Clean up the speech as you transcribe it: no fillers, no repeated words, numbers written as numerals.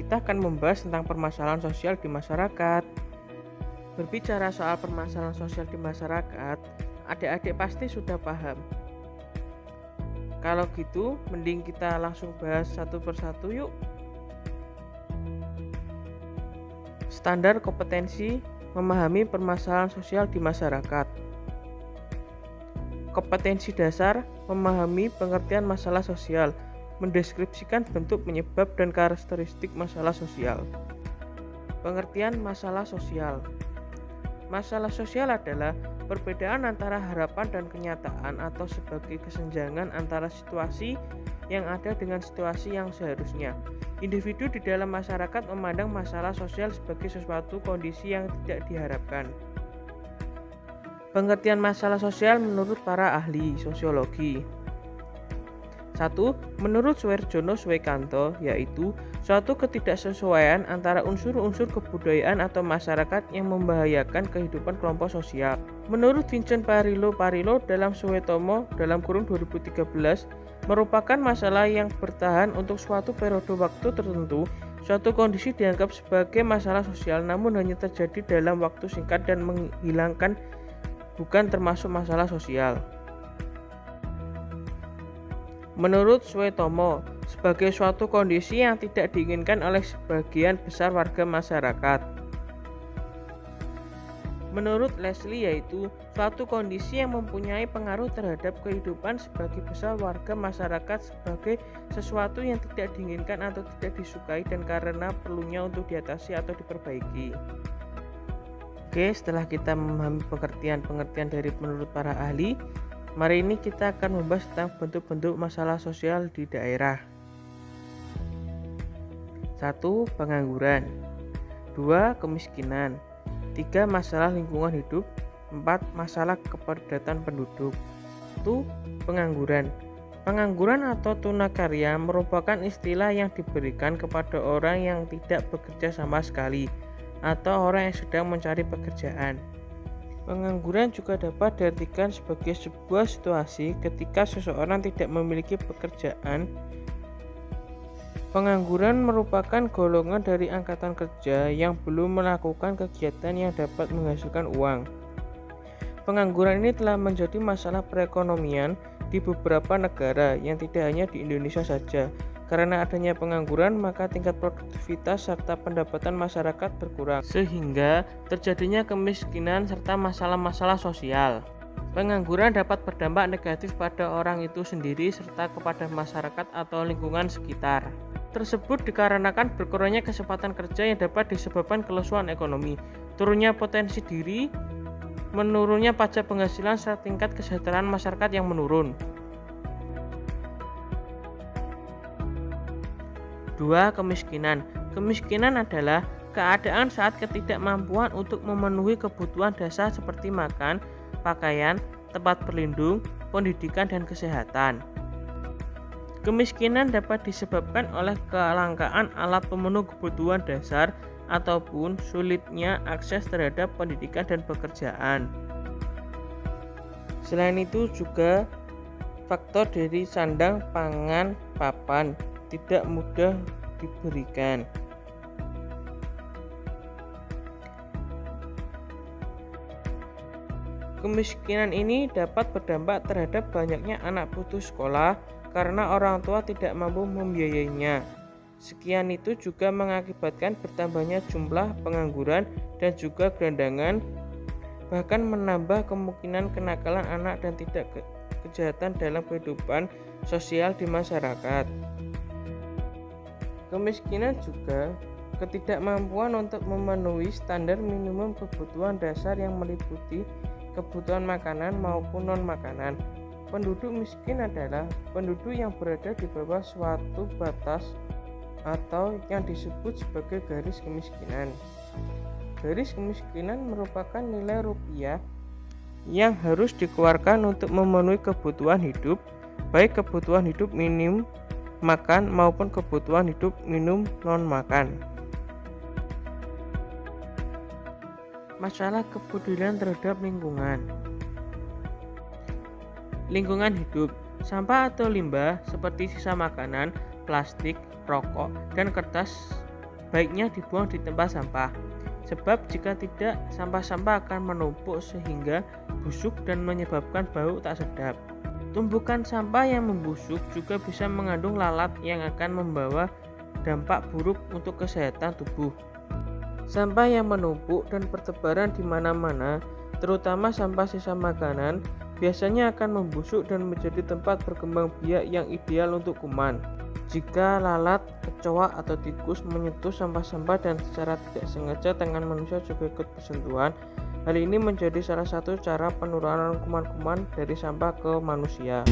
kita akan membahas tentang permasalahan sosial di masyarakat. Berbicara soal permasalahan sosial di masyarakat, adik-adik pasti sudah paham. Kalau gitu, mending kita langsung bahas satu persatu yuk. Standar kompetensi memahami permasalahan sosial di masyarakat. Kompetensi dasar memahami pengertian masalah sosial, mendeskripsikan bentuk, penyebab, dan karakteristik masalah sosial. Pengertian masalah sosial. Masalah sosial adalah perbedaan antara harapan dan kenyataan atau sebagai kesenjangan antara situasi yang ada dengan situasi yang seharusnya. Individu di dalam masyarakat memandang masalah sosial sebagai sesuatu kondisi yang tidak diharapkan. Pengertian masalah sosial menurut para ahli sosiologi. 1. Menurut Suwerjono Swekanto, yaitu suatu ketidaksesuaian antara unsur-unsur kebudayaan atau masyarakat yang membahayakan kehidupan kelompok sosial. Menurut Vincent Parillo dalam Suwetomo dalam kurun 2013, merupakan masalah yang bertahan untuk suatu periode waktu tertentu. Suatu kondisi dianggap sebagai masalah sosial namun hanya terjadi dalam waktu singkat dan menghilangkan, bukan termasuk masalah sosial. Menurut Suwetomo, sebagai suatu kondisi yang tidak diinginkan oleh sebagian besar warga masyarakat. Menurut Leslie, yaitu suatu kondisi yang mempunyai pengaruh terhadap kehidupan sebagai besar warga masyarakat sebagai sesuatu yang tidak diinginkan atau tidak disukai dan karena perlunya untuk diatasi atau diperbaiki. Oke, setelah kita memahami pengertian dari menurut para ahli, mari ini kita akan membahas tentang bentuk-bentuk masalah sosial di daerah. 1. Pengangguran. 2. Kemiskinan. 3. Masalah lingkungan hidup. 4. Masalah kepadatan penduduk. 1. Pengangguran. Pengangguran atau tunakarya merupakan istilah yang diberikan kepada orang yang tidak bekerja sama sekali atau orang yang sedang mencari pekerjaan. Pengangguran juga dapat diartikan sebagai sebuah situasi ketika seseorang tidak memiliki pekerjaan. Pengangguran merupakan golongan dari angkatan kerja yang belum melakukan kegiatan yang dapat menghasilkan uang. Pengangguran ini telah menjadi masalah perekonomian di beberapa negara yang tidak hanya di Indonesia saja. Karena adanya pengangguran, maka tingkat produktivitas serta pendapatan masyarakat berkurang, sehingga terjadinya kemiskinan serta masalah-masalah sosial. Pengangguran dapat berdampak negatif pada orang itu sendiri serta kepada masyarakat atau lingkungan sekitar. Tersebut dikarenakan berkurangnya kesempatan kerja yang dapat disebabkan kelesuan ekonomi, turunnya potensi diri, menurunnya pajak penghasilan serta tingkat kesejahteraan masyarakat yang menurun. 2. Kemiskinan. Kemiskinan adalah keadaan saat ketidakmampuan untuk memenuhi kebutuhan dasar seperti makan, pakaian, tempat berlindung, pendidikan, dan kesehatan. Kemiskinan dapat disebabkan oleh kelangkaan alat pemenuh kebutuhan dasar ataupun sulitnya akses terhadap pendidikan dan pekerjaan. Selain itu juga faktor dari sandang, pangan, papan tidak mudah diberikan. Kemiskinan ini dapat berdampak terhadap banyaknya anak putus sekolah karena orang tua tidak mampu membiayainya. Sekian itu juga mengakibatkan bertambahnya jumlah pengangguran dan juga gelandangan, bahkan menambah kemungkinan kenakalan anak dan tidak kejahatan dalam kehidupan sosial di masyarakat. Kemiskinan juga ketidakmampuan untuk memenuhi standar minimum kebutuhan dasar yang meliputi kebutuhan makanan maupun non-makanan. Penduduk miskin adalah penduduk yang berada di bawah suatu batas atau yang disebut sebagai garis kemiskinan. Garis kemiskinan merupakan nilai rupiah yang harus dikeluarkan untuk memenuhi kebutuhan hidup, baik kebutuhan hidup minimum makan maupun kebutuhan hidup minum non-makan. Masalah kepedulian terhadap lingkungan. Lingkungan hidup. Sampah atau limbah seperti sisa makanan, plastik, rokok, dan kertas sebaiknya dibuang di tempat sampah. Sebab jika tidak, sampah-sampah akan menumpuk sehingga busuk dan menyebabkan bau tak sedap. Tumpukan sampah yang membusuk juga bisa mengandung lalat yang akan membawa dampak buruk untuk kesehatan tubuh. Sampah yang menumpuk dan bertebaran di mana-mana, terutama sampah sisa makanan, biasanya akan membusuk dan menjadi tempat berkembang biak yang ideal untuk kuman. Jika lalat, kecoa, atau tikus menyentuh sampah-sampah dan secara tidak sengaja tangan manusia juga ikut bersentuhan, hal ini menjadi salah satu cara penularan kuman-kuman dari sampah ke manusia.